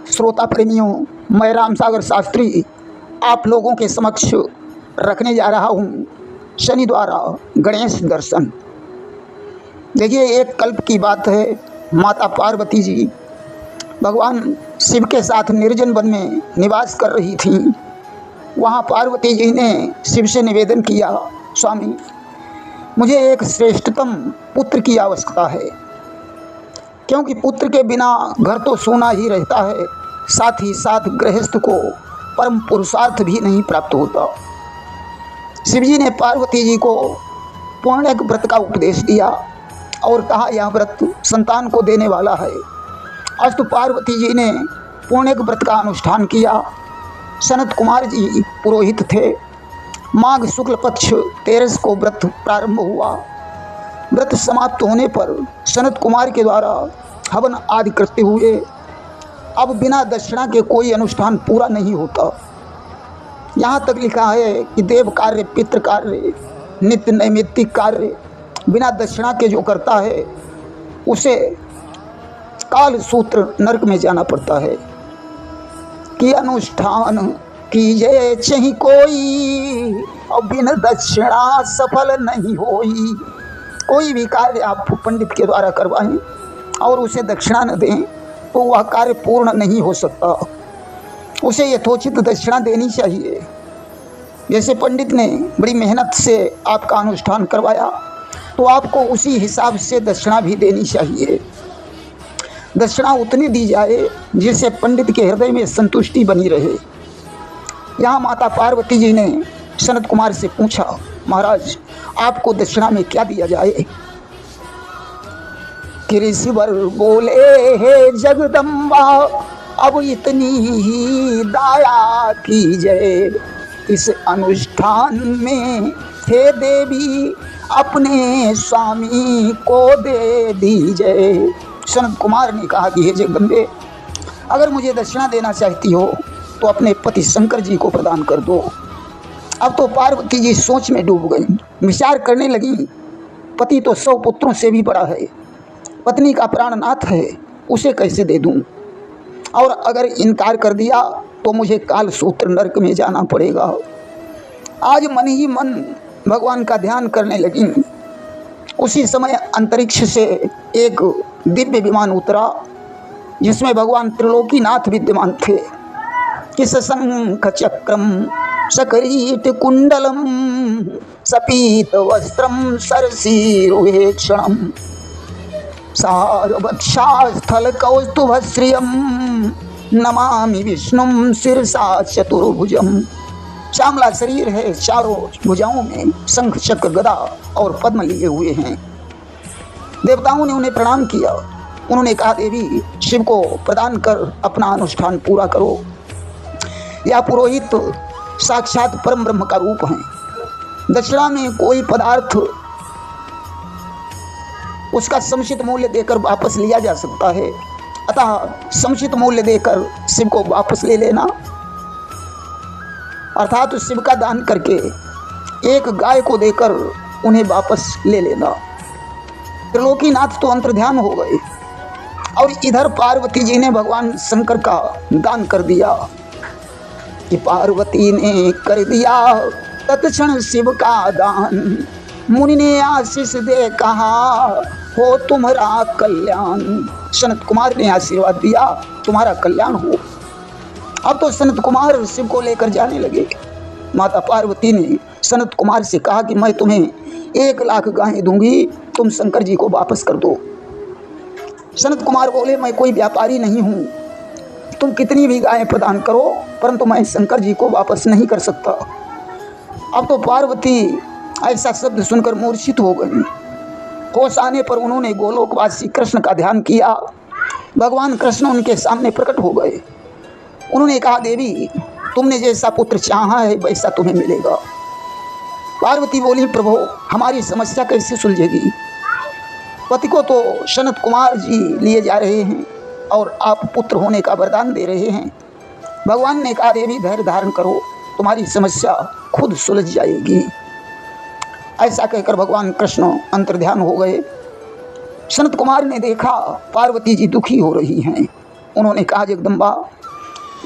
श्रोता प्रेमियों, मैं राम सागर शास्त्री आप लोगों के समक्ष रखने जा रहा हूँ शनि द्वारा गणेश दर्शन। देखिए, एक कल्प की बात है। माता पार्वती जी भगवान शिव के साथ निर्जन वन में निवास कर रही थीं। वहाँ पार्वती जी ने शिव से निवेदन किया, स्वामी मुझे एक श्रेष्ठतम पुत्र की आवश्यकता है, क्योंकि पुत्र के बिना घर तो सूना ही रहता है, साथ ही साथ गृहस्थ को परम पुरुषार्थ भी नहीं प्राप्त होता। शिव जी ने पार्वती जी को पौर्णिक व्रत का उपदेश दिया और कहा यह व्रत संतान को देने वाला है। अस्तु पार्वती जी ने पौर्णिक व्रत का अनुष्ठान किया। सनत कुमार जी पुरोहित थे। माघ शुक्ल पक्ष 13 को व्रत प्रारंभ हुआ। व्रत समाप्त होने पर सनत कुमार के द्वारा हवन आदि करते हुए अब बिना दक्षिणा के कोई अनुष्ठान पूरा नहीं होता। यहाँ तक लिखा है कि देव कार्य, पितृ कार्य, नित्य नैमित्तिक कार्य बिना दक्षिणा के जो करता है उसे काल सूत्र नरक में जाना पड़ता है। कि अनुष्ठान कीजिए चाहे कोई और बिना दक्षिणा सफल नहीं होई। कोई भी कार्य आप पंडित के द्वारा करवाएं और उसे दक्षिणा न दें तो वह कार्य पूर्ण नहीं हो सकता। उसे यथोचित दक्षिणा देनी चाहिए। जैसे पंडित ने बड़ी मेहनत से आपका अनुष्ठान करवाया तो आपको उसी हिसाब से दक्षिणा भी देनी चाहिए। दक्षिणा उतनी दी जाए जिससे पंडित के हृदय में संतुष्टि बनी रहे। यहाँ माता पार्वती जी ने सनत कुमार से पूछा, महाराज आपको दक्षिणा में क्या दिया जाए? कि ऋषिवर बोले, हे जगदम्बा अब इतनी ही दया कीजिए, इस अनुष्ठान में हे देवी अपने स्वामी को दे दीजिए। सनत कुमार ने कहा कि हे जगदम्बे, अगर मुझे दक्षिणा देना चाहती हो तो अपने पति शंकर जी को प्रदान कर दो। अब तो पार्वती जी सोच में डूब गई, विचार करने लगी, पति तो 100 पुत्रों से भी बड़ा है, पत्नी का प्राणनाथ है, उसे कैसे दे दूं? और अगर इनकार कर दिया तो मुझे काल सूत्र नरक में जाना पड़ेगा। आज मन ही मन भगवान का ध्यान करने लगी। उसी समय अंतरिक्ष से एक दिव्य विमान उतरा जिसमें भगवान त्रिलोकीनाथ विद्यमान थे। कि सशंख चक्रम सकरीट कुंडलम सपीत वस्त्रम सरसीरुहेक्षणम सारवक्षास्थल कौस्तुभश्रियम नमामि विष्णुम शिरसा चतुर्भुजम। श्यामला शरीर है, चारों भुजाओं में शंख चक्र गदा और पद्म लिए हुए हैं। देवताओं ने उन्हें प्रणाम किया। उन्होंने कहा, देवी शिव को प्रदान कर अपना अनुष्ठान पूरा करो। यह पुरोहित साक्षात परम ब्रह्म का रूप हैं। दक्षिणा में कोई पदार्थ उसका समुचित मूल्य देकर वापस लिया जा सकता है, अतः समुचित मूल्य देकर शिव को वापस ले लेना, अर्थात शिव का दान करके एक गाय को देकर उन्हें वापस ले लेना। त्रिलोकीनाथ तो अंतर्ध्यान हो गए और इधर पार्वती जी ने भगवान शंकर का दान कर दिया। कि पार्वती ने कर दिया तत्क्षण शिव का दान, मुनि ने आशीष दे कहा हो तुम्हारा कल्याण। सनत कुमार ने आशीर्वाद दिया, तुम्हारा कल्याण हो। अब तो सनत कुमार शिव को लेकर जाने लगे। माता पार्वती ने सनत कुमार से कहा कि मैं तुम्हें 1 लाख गायें दूंगी, तुम शंकर जी को वापस कर दो। सनत कुमार बोले, मैं कोई व्यापारी नहीं हूँ, तुम कितनी भी गायें प्रदान करो परंतु मैं शंकर जी को वापस नहीं कर सकता। अब तो पार्वती ऐसा शब्द सुनकर मूर्छित हो गई। होश आने पर उन्होंने गोलोकवासी कृष्ण का ध्यान किया। भगवान कृष्ण उनके सामने प्रकट हो गए। उन्होंने कहा, देवी तुमने जैसा पुत्र चाहा है वैसा तुम्हें मिलेगा। पार्वती बोली, प्रभु हमारी समस्या कैसे सुलझेगी? पति को तो सनत कुमार जी लिए जा रहे हैं और आप पुत्र होने का वरदान दे रहे हैं। भगवान ने कहा, देवी धैर्य धारण करो, तुम्हारी समस्या खुद सुलझ जाएगी। ऐसा कहकर भगवान कृष्ण अंतर्ध्यान हो गए। सनत कुमार ने देखा पार्वती जी दुखी हो रही हैं। उन्होंने कहा, जगदम्बा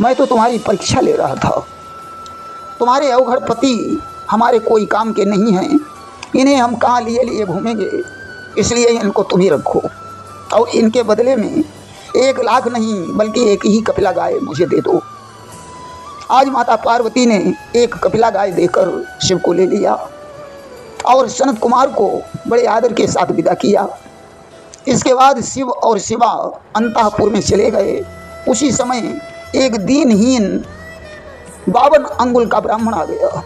मैं तो तुम्हारी परीक्षा ले रहा था। तुम्हारे अवघड़ पति हमारे कोई काम के नहीं हैं, इन्हें हम कहाँ लिए लिए घूमेंगे, इसलिए इनको तुम ही रखो और इनके बदले में 1 लाख नहीं बल्कि एक ही कपिला गाय मुझे दे दो। आज माता पार्वती ने एक कपिला गाय देकर शिव को ले लिया और सनत कुमार को बड़े आदर के साथ विदा किया। इसके बाद शिव और शिवा अंतःपुर में चले गए। उसी समय एक दीनहीन 52 अंगुल का ब्राह्मण आ गया।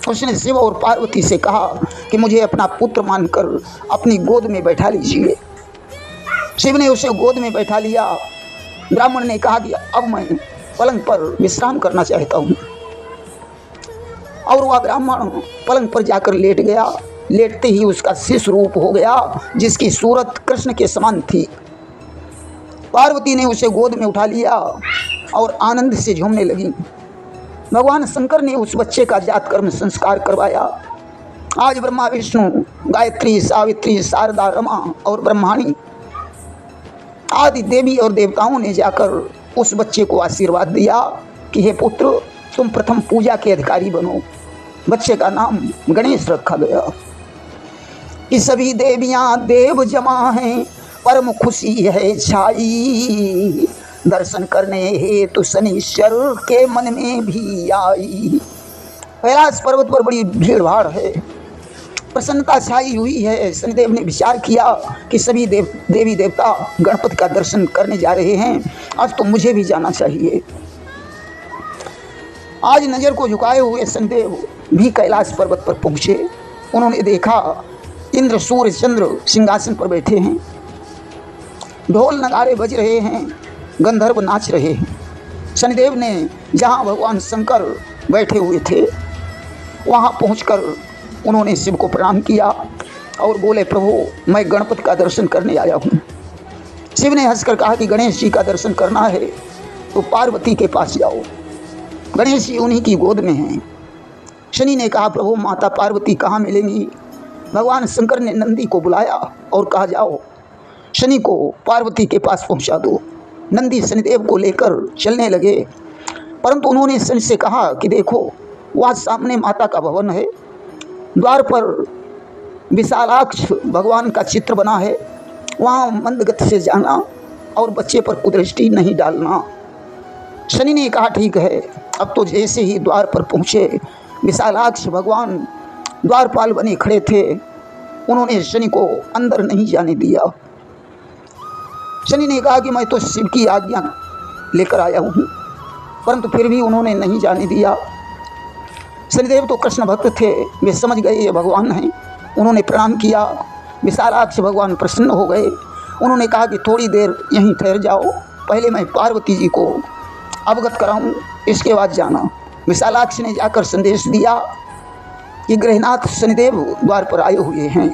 उसने शिव और पार्वती से कहा कि मुझे अपना पुत्र मानकर अपनी गोद में बैठा लीजिए। शिव ने उसे गोद में बैठा लिया। ब्राह्मण ने कहा कि अब मैं पलंग पर विश्राम करना चाहता हूँ, और वह ब्राह्मण पलंग पर जाकर लेट गया। लेटते ही उसका शिशु रूप हो गया, जिसकी सूरत कृष्ण के समान थी। पार्वती ने उसे गोद में उठा लिया और आनंद से झूमने लगी। भगवान शंकर ने उस बच्चे का जात कर्म संस्कार करवाया। आज ब्रह्मा विष्णु गायत्री सावित्री शारदा रमा और ब्रह्माणी आदि देवी और देवताओं ने जाकर उस बच्चे को आशीर्वाद दिया कि हे पुत्र, तुम प्रथम पूजा के अधिकारी बनो। बच्चे का नाम गणेश रखा गया। कि सभी देवियां देव जमा हैं, परम खुशी है छाई, दर्शन करने हेतु शनिश्चर के मन में भी आई। कैलाश पर्वत पर बड़ी भीड़ भाड़ है, प्रसन्नता छाई हुई है। शनिदेव ने विचार किया कि सभी देवी देवता गणपति का दर्शन करने जा रहे हैं, आज तो मुझे भी जाना चाहिए। आज नज़र को झुकाए हुए शनिदेव भी कैलाश पर्वत पर पहुँचे। उन्होंने देखा इंद्र सूर्य चंद्र सिंहासन पर बैठे हैं, ढोल नगाड़े बज रहे हैं, गंधर्व नाच रहे हैं। शनिदेव ने जहाँ भगवान शंकर बैठे हुए थे वहाँ पहुँचकर उन्होंने शिव को प्रणाम किया और बोले, प्रभु मैं गणपति का दर्शन करने आया हूँ। शिव ने हंसकर कहा कि गणेश जी का दर्शन करना है तो पार्वती के पास जाओ, गणेश जी उन्हीं की गोद में हैं। शनि ने कहा, प्रभु माता पार्वती कहाँ मिलेंगी? भगवान शंकर ने नंदी को बुलाया और कहा, जाओ शनि को पार्वती के पास पहुँचा दो। नंदी शनिदेव को लेकर चलने लगे, परंतु उन्होंने शनि से कहा कि देखो वहाँ सामने माता का भवन है, द्वार पर विशालाक्ष भगवान का चित्र बना है, वहाँ मंद गति से जाना और बच्चे पर कुदृष्टि नहीं डालना। शनि ने कहा, ठीक है। अब तो जैसे ही द्वार पर पहुँचे, विशालाक्ष भगवान द्वारपाल बने खड़े थे। उन्होंने शनि को अंदर नहीं जाने दिया। शनि ने कहा कि मैं तो शिव की आज्ञा लेकर आया हूँ, परंतु फिर भी उन्होंने नहीं जाने दिया। शनिदेव तो कृष्ण भक्त थे, वे समझ गए ये भगवान हैं। उन्होंने प्रणाम किया। विशालाक्ष भगवान प्रसन्न हो गए। उन्होंने कहा कि थोड़ी देर यहीं ठहर जाओ, पहले मैं पार्वती जी को अवगत कराऊं, इसके बाद जाना। विशालाक्ष ने जाकर संदेश दिया कि गृहनाथ शनिदेव द्वार पर आए हुए हैं।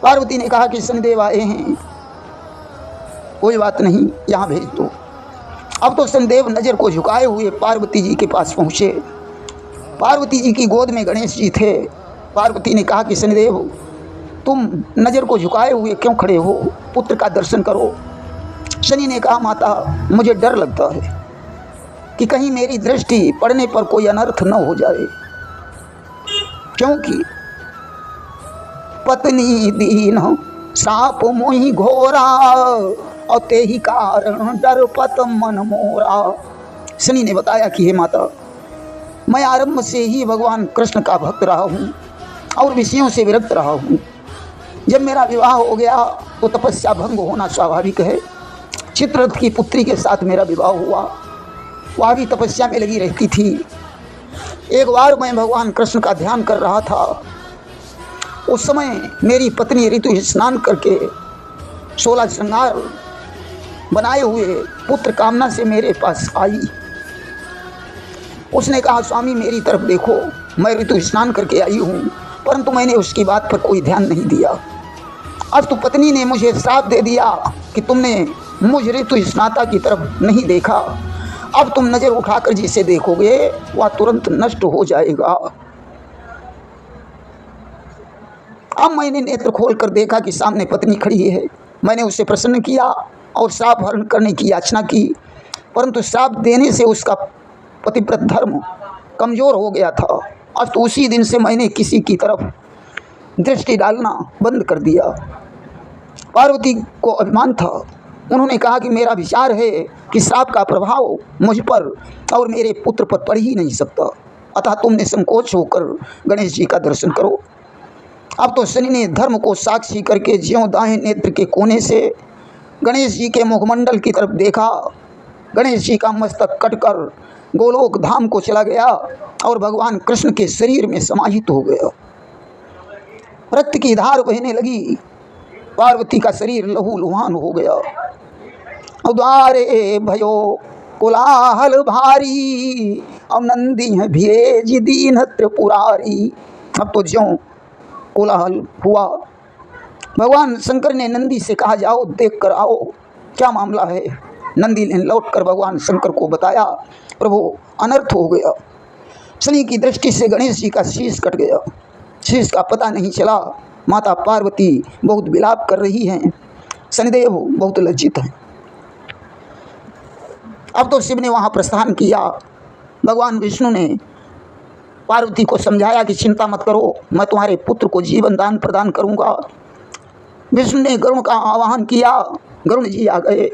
पार्वती ने कहा कि शनिदेव आए हैं, कोई बात नहीं, यहाँ भेज दो। अब तो शनिदेव नज़र को झुकाए हुए पार्वती जी के पास पहुँचे। पार्वती जी की गोद में गणेश जी थे। पार्वती ने कहा कि शनिदेव, तुम नज़र को झुकाए हुए क्यों खड़े हो? पुत्र का दर्शन करो। शनि ने कहा, माता मुझे डर लगता है कि कहीं मेरी दृष्टि पड़ने पर कोई अनर्थ न हो जाए, क्योंकि पत्नी दीन साप मोहि घोरा और ते ही कारण डर पत मन मोरा। शनि ने बताया कि हे माता, मैं आरंभ से ही भगवान कृष्ण का भक्त रहा हूँ और विषयों से विरक्त रहा हूँ। जब मेरा विवाह हो गया तो तपस्या भंग होना स्वाभाविक है। चित्ररथ की पुत्री के साथ मेरा विवाह हुआ, वह भी तपस्या में लगी रहती थी। एक बार मैं भगवान कृष्ण का ध्यान कर रहा था, उस समय मेरी पत्नी ऋतु स्नान करके 16 श्रृंगार बनाए हुए पुत्र कामना से मेरे पास आई। उसने कहा, स्वामी मेरी तरफ देखो, मैं ऋतु स्नान करके आई हूँ, परंतु मैंने उसकी बात पर कोई ध्यान नहीं दिया। अब तो पत्नी ने मुझे श्राप दे दिया कि तुमने मुझ ऋतु स्नाता की तरफ नहीं देखा, अब तुम नज़र उठाकर जिसे देखोगे वह तुरंत नष्ट हो जाएगा। अब मैंने नेत्र खोलकर देखा कि सामने पत्नी खड़ी है। मैंने उसे प्रसन्न किया और श्राप हरण करने की याचना की। परंतु श्राप देने से उसका पतिव्रत धर्म कमज़ोर हो गया था। आज तो उसी दिन से मैंने किसी की तरफ दृष्टि डालना बंद कर दिया। पार्वती को अभिमान था। उन्होंने कहा कि मेरा विचार है कि श्राप का प्रभाव मुझ पर और मेरे पुत्र पर पड़ ही नहीं सकता, अतः तुम निसंकोच होकर गणेश जी का दर्शन करो। अब तो शनि ने धर्म को साक्षी करके ज्यों दाएं नेत्र के कोने से गणेश जी के मुखमंडल की तरफ देखा। गणेश जी का मस्तक कटकर गोलोक धाम को चला गया और भगवान कृष्ण के शरीर में समाहित हो गया। रक्त की धार बहने लगी। पार्वती का शरीर लहूलुहान हो गया। उदारे भयो कोलाहल भारी, अब नंदी है भेज दीन त्रिपुरारी। अब तो ज्यों कोलाहल हुआ। भगवान शंकर ने नंदी से कहा, जाओ देख कर आओ क्या मामला है। नंदी ने लौटकर भगवान शंकर को बताया, प्रभु अनर्थ हो गया। शनि की दृष्टि से गणेश जी का शीश कट गया। शीश का पता नहीं चला। माता पार्वती बहुत विलाप कर रही हैं। शनिदेव बहुत लज्जित हैं। अब तो शिव ने वहाँ प्रस्थान किया। भगवान विष्णु ने पार्वती को समझाया कि चिंता मत करो, मैं तुम्हारे पुत्र को जीवन दान प्रदान करूँगा। विष्णु ने गरुण का आवाहन किया। गरुण जी आ गए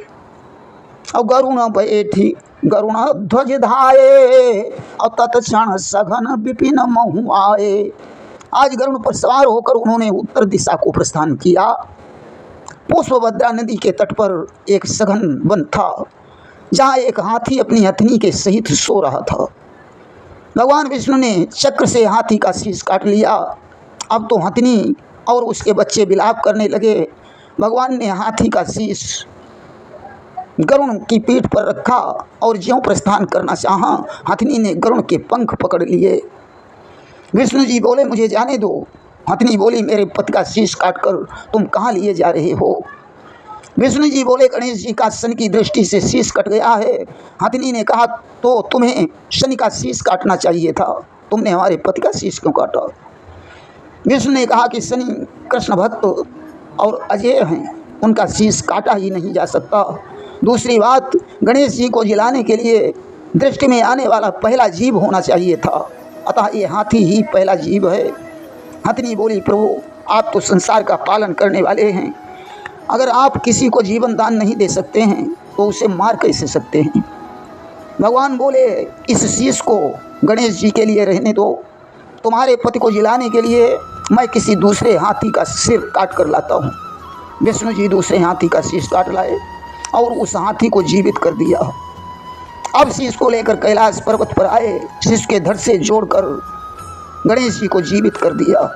और गरुण बैठी गरुण ध्वज धाये और तत्क्षण सघन विपिन महु आए। आज गरुण पर सवार होकर उन्होंने उत्तर दिशा को प्रस्थान किया। पुष्पभद्रा नदी के तट पर एक सघन वन था, जहाँ एक हाथी अपनी हथनी के सहित सो रहा था। भगवान विष्णु ने चक्र से हाथी का शीश काट लिया। अब तो हथनी और उसके बच्चे विलाप करने लगे। भगवान ने हाथी का शीश गरुण की पीठ पर रखा और ज्यों प्रस्थान करना चाहा, हथनी ने गरुण के पंख पकड़ लिए। विष्णु जी बोले, मुझे जाने दो। हथनी बोली, मेरे पति का शीश काटकर तुम कहाँ लिए जा रहे हो। विष्णु जी बोले, गणेश जी का शनि की दृष्टि से शीश कट गया है। हथनी ने कहा, तो तुम्हें शनि का शीश काटना चाहिए था, तुमने हमारे पति का शीश क्यों काटा। विष्णु ने कहा कि शनि कृष्ण भक्त और अजय हैं, उनका शीश काटा ही नहीं जा सकता। दूसरी बात, गणेश जी को जिलाने के लिए दृष्टि में आने वाला पहला जीव होना चाहिए था, अतः ये हाथी ही पहला जीव है। हथनी बोली, प्रभु आप तो संसार का पालन करने वाले हैं, अगर आप किसी को जीवन दान नहीं दे सकते हैं तो उसे मार कैसे सकते हैं। भगवान बोले, इस शीश को गणेश जी के लिए रहने दो, तुम्हारे पति को जिलाने के लिए मैं किसी दूसरे हाथी का सिर काट कर लाता हूँ। विष्णु जी दूसरे हाथी का शीश काट लाए और उस हाथी को जीवित कर दिया। अब शीश को लेकर कैलाश पर्वत पर आए, शीश के धड़ से जोड़कर गणेश जी को जीवित कर दिया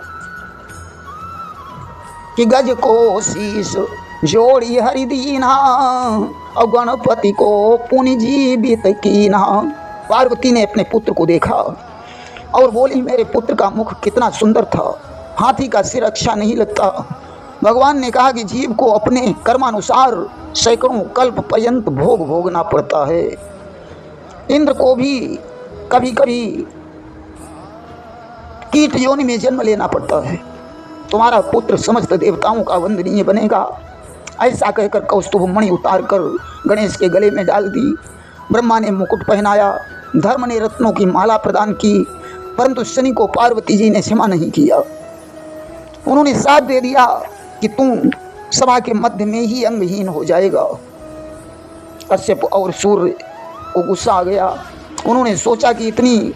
कि गज को शीश जोड़ी हरिदीना और गणपति को पुनि जीवित कीना। पार्वती ने अपने पुत्र को देखा और बोली, मेरे पुत्र का मुख कितना सुंदर था, हाथी का सिर अच्छा नहीं लगता। भगवान ने कहा कि जीव को अपने कर्मानुसार सैकड़ों कल्प पर्यंत भोग भोगना पड़ता है। इंद्र को भी कभी कभी कीट योनि में जन्म लेना पड़ता है। तुम्हारा पुत्र समस्त देवताओं का वंदनीय बनेगा। ऐसा कहकर कौस्तुभ मणि उतार कर गणेश के गले में डाल दी। ब्रह्मा ने मुकुट पहनाया, धर्म ने रत्नों की माला प्रदान की, परंतु शनि को पार्वती जी ने क्षमा नहीं किया। उन्होंने साथ दे दिया कि तुम सभा के मध्य में ही अंगहीन हो जाएगा। कश्यप और सूर्य को गुस्सा आ गया। उन्होंने सोचा कि इतनी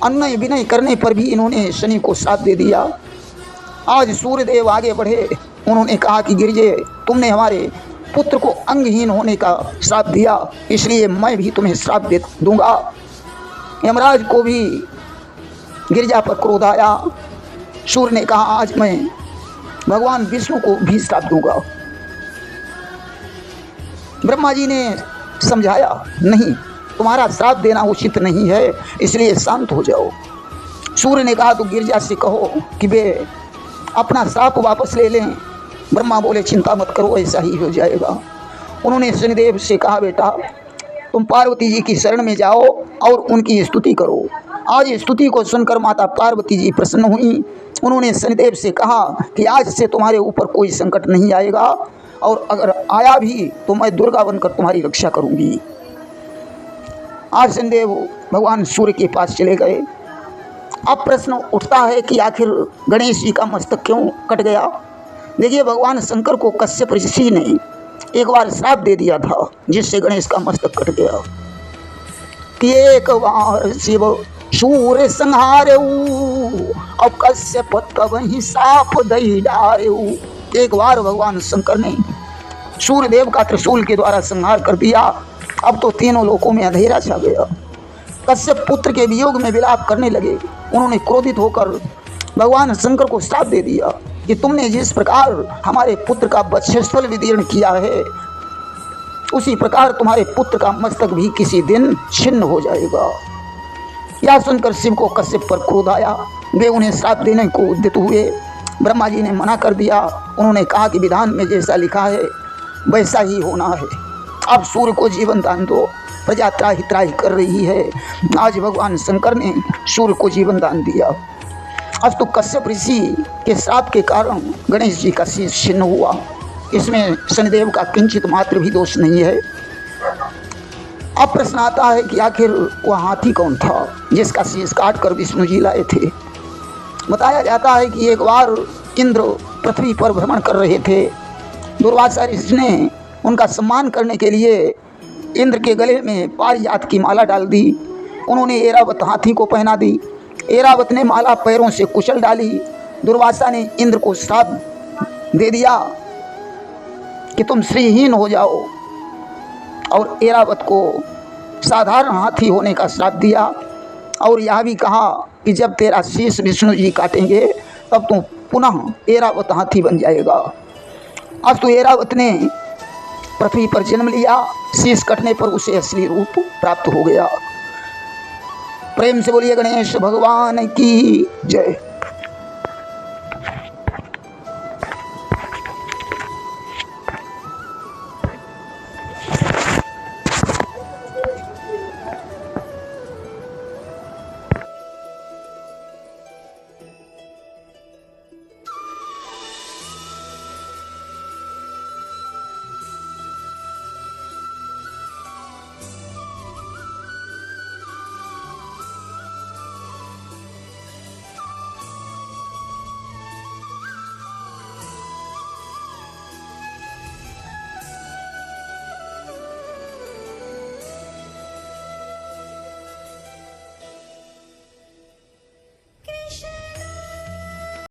अन्याय विनय करने पर भी इन्होंने शनि को साथ दे दिया। आज सूर्यदेव आगे बढ़े। उन्होंने कहा कि गिरिजे, तुमने हमारे पुत्र को अंगहीन होने का श्राप दिया, इसलिए मैं भी तुम्हें श्राप दे दूंगा। यमराज को भी गिरिजा पर क्रोध आया। सूर्य ने कहा, आज मैं भगवान विष्णु को भी श्राप दूंगा। ब्रह्मा जी ने समझाया, नहीं, तुम्हारा श्राप देना उचित नहीं है, इसलिए शांत हो जाओ। सूर्य ने कहा, तो गिरिजा से कहो कि वे अपना श्राप वापस ले लें। ब्रह्मा बोले, चिंता मत करो, ऐसा ही हो जाएगा। उन्होंने शनिदेव से कहा, बेटा तुम पार्वती जी की शरण में जाओ और उनकी स्तुति करो। आज स्तुति को सुनकर माता पार्वती जी प्रसन्न हुई। उन्होंने शनिदेव से कहा कि आज से तुम्हारे ऊपर कोई संकट नहीं आएगा, और अगर आया भी तो मैं दुर्गा बनकर तुम्हारी रक्षा करूंगी। आज शनिदेव भगवान सूर्य के पास चले गए। अब प्रश्न उठता है कि आखिर गणेश जी का मस्तक क्यों कट गया। देखिए, भगवान शंकर को कश्यप ऋषि ने एक बार श्राप दे दिया था, जिससे गणेश का मस्तक कट गया कि एक बार शिव सूर्य संहारेऊ, अब कश्यप तब ही साप दई डारेऊ। एक बार भगवान शंकर ने सूर्य देव का त्रिशूल के द्वारा संहार कर दिया। अब तो तीनों लोकों में अंधेरा छा गया। कश्यप पुत्र के वियोग में विलाप करने लगे। उन्होंने क्रोधित होकर भगवान शंकर को श्राप दे दिया कि तुमने जिस प्रकार हमारे पुत्र का वक्षस्थल विदीर्ण किया है, उसी प्रकार तुम्हारे पुत्र का मस्तक भी किसी दिन छिन्न हो जाएगा। यह सुनकर शिव को कश्यप पर क्रोध आया। वे उन्हें श्राप देने को उद्यत हुए। ब्रह्मा जी ने मना कर दिया। उन्होंने कहा कि विधान में जैसा लिखा है वैसा ही होना है। अब सूर्य को जीवन दान दो, प्रजा त्राही त्राही कर रही है। आज भगवान शंकर ने सूर्य को जीवन दान दिया। अब तो कश्यप ऋषि के श्राप के कारण गणेश जी का शीश छिन्न हुआ। इसमें शनिदेव का किंचित मात्र भी दोष नहीं है। अब प्रश्न आता है कि आखिर वह हाथी कौन था जिसका शीश काट कर विष्णु जी लाए थे। बताया जाता है कि एक बार इंद्र पृथ्वी पर भ्रमण कर रहे थे। दुर्वासा ऋषि ने उनका सम्मान करने के लिए इंद्र के गले में पारिजात की माला डाल दी। उन्होंने ऐरावत हाथी को पहना दी। ऐरावत ने माला पैरों से कुचल डाली। दुर्वासा ने इंद्र को श्राप दे दिया कि तुम श्रीहीन हो जाओ, और ऐरावत को साधारण हाथी होने का श्राप दिया। और यह भी कहा कि जब तेरा शीश विष्णु जी काटेंगे तब तुम पुनः ऐरावत हाथी बन जाएगा। अब तो ऐरावत ने पृथ्वी पर जन्म लिया। शीश कटने पर उसे असली रूप प्राप्त हो गया। प्रेम से बोलिए गणेश भगवान की जय।